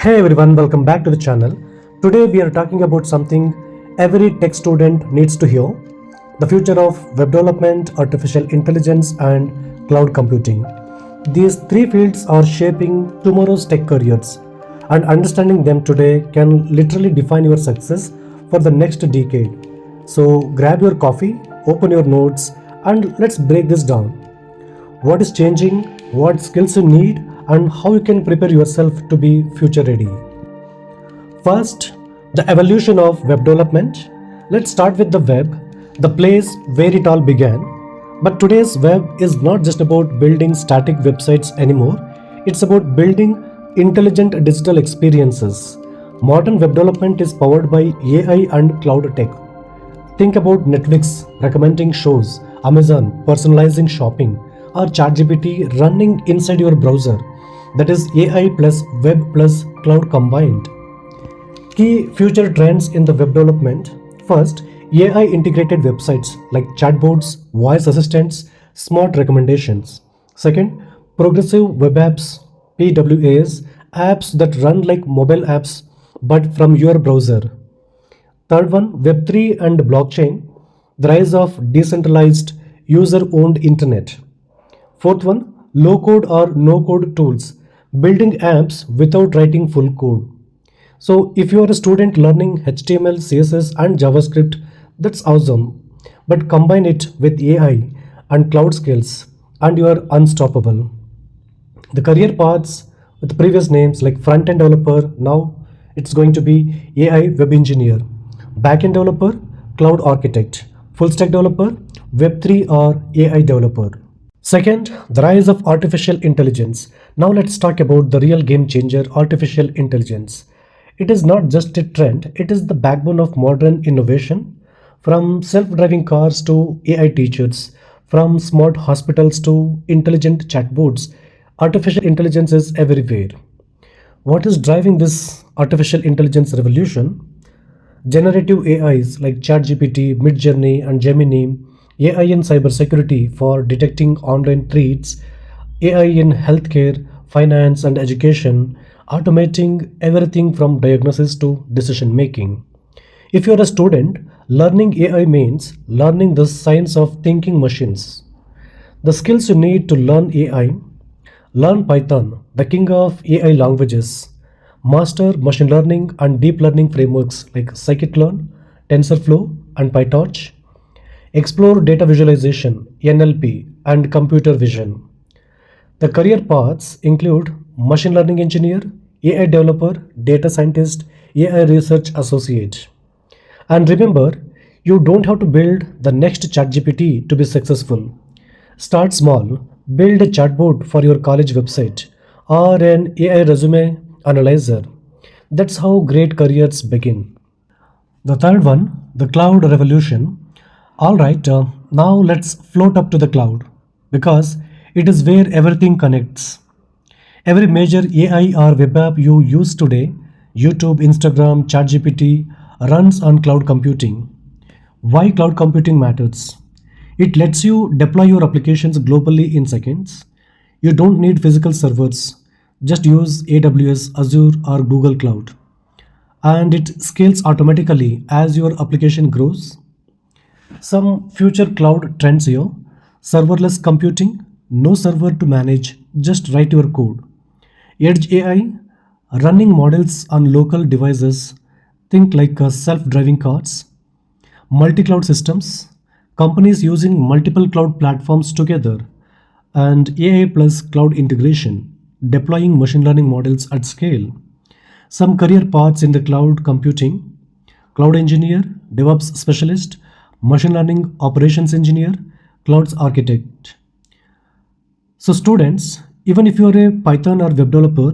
Hey everyone, welcome back to the channel. Today we are talking about something every tech student needs to hear: the future of web development, artificial intelligence, and cloud computing. These three fields are shaping tomorrow's tech careers, and understanding them today can literally define your success for the next decade. So grab your coffee, open your notes, and let's break this down: what is changing, what skills you need, and how you can prepare yourself to be future ready. First, the evolution of web development. Let's start with the web, the place where it all began. But today's web is not just about building static websites anymore, it's about building intelligent digital experiences. Modern web development is powered by AI and cloud tech. Think about Netflix recommending shows, Amazon personalizing shopping, or ChatGPT running inside your browser. That is AI plus web plus cloud combined. Key future trends in the web development. First, AI integrated websites like chatbots, voice assistants, smart recommendations. Second, progressive web apps, PWAs, apps that run like mobile apps but from your browser. Third one, Web3 and blockchain, the rise of decentralized user owned internet. Fourth one, low code or no code tools, building apps without writing full code. So, if you are a student learning HTML, CSS, and JavaScript, that's awesome. But combine it with AI and cloud skills, and you are unstoppable. The career paths with previous names like front end developer, now it's going to be AI web engineer, back end developer, cloud architect, full stack developer, Web3 or AI developer. Second, the rise of artificial intelligence. Now let's talk about the real game changer, artificial intelligence. It is not just a trend, it is the backbone of modern innovation. From self-driving cars to AI teachers, from smart hospitals to intelligent chatbots, artificial intelligence is everywhere. What is driving this artificial intelligence revolution? Generative AIs like ChatGPT, Midjourney, and Gemini, AI in cybersecurity for detecting online threats, AI in healthcare, finance, and education, automating everything from diagnosis to decision making. If you're a student, learning AI means learning the science of thinking machines. The skills you need to learn AI: learn Python, the king of AI languages. Master machine learning and deep learning frameworks like scikit-learn, TensorFlow, and PyTorch. Explore data visualization, NLP, and computer vision. The career paths include machine learning engineer, AI developer, data scientist, AI research associate. And remember, you don't have to build the next ChatGPT to be successful. Start small, build a chatbot for your college website or an AI resume analyzer. That's how great careers begin. The third one, the cloud revolution. Alright, now let's float up to the cloud because it is where everything connects. Every major AI or web app you use today, YouTube, Instagram, ChatGPT, runs on cloud computing. Why cloud computing matters? It lets you deploy your applications globally in seconds. You don't need physical servers, just use AWS, Azure, or Google Cloud. And it scales automatically as your application grows. Some future cloud trends here: serverless computing, no server to manage, just write your code. Edge AI, running models on local devices, think like self driving cars. Multi cloud systems, companies using multiple cloud platforms together. And AI plus cloud integration, deploying machine learning models at scale. Some career paths in the cloud computing: cloud engineer, DevOps specialist, machine learning operations engineer, clouds architect. So, students, even if you are a Python or web developer,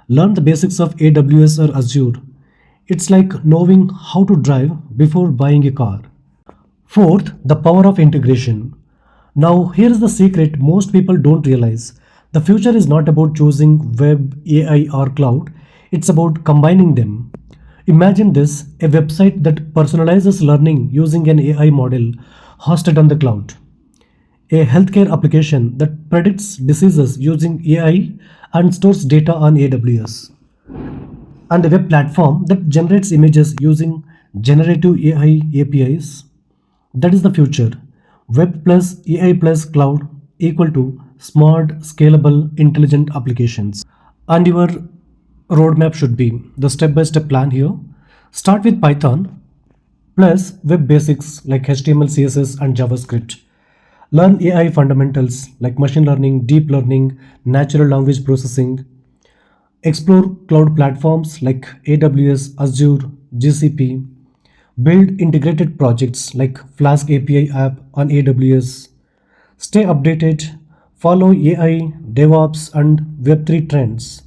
learn the basics of AWS or Azure. It's like knowing how to drive before buying a car. Fourth, the power of integration. Now, here's the secret most people don't realize: the future is not about choosing web, AI, or cloud, it's about combining them. Imagine this: a website that personalizes learning using an AI model hosted on the cloud, a healthcare application that predicts diseases using AI and stores data on AWS, and a web platform that generates images using generative AI APIs. That is the future. Web plus AI plus cloud equal to smart, scalable, intelligent applications. And your roadmap should be the step by step plan here. Start with Python plus web basics like HTML, CSS, and JavaScript. Learn AI fundamentals like machine learning, deep learning, natural language processing. Explore cloud platforms like AWS, Azure, GCP. Build integrated projects like Flask API app on AWS. Stay updated, follow AI, DevOps, and Web3 trends.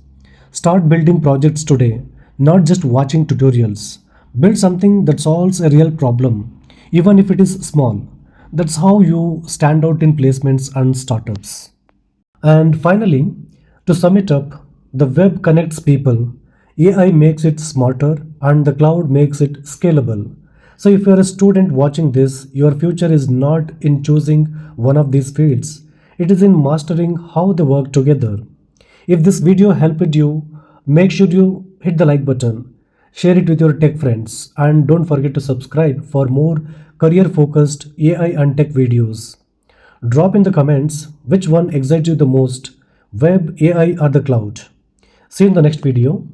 Start building projects today, not just watching tutorials. Build something that solves a real problem, even if it is small. That's how you stand out in placements and startups. And finally, to sum it up, the web connects people, AI makes it smarter, and the cloud makes it scalable. So, if you're a student watching this, your future is not in choosing one of these fields, it is in mastering how they work together. If this video helped you, make sure you hit the like button, share it with your tech friends, and don't forget to subscribe for more career focused AI and tech videos. Drop in the comments which one excites you the most, web, AI, or the cloud. See you in the next video.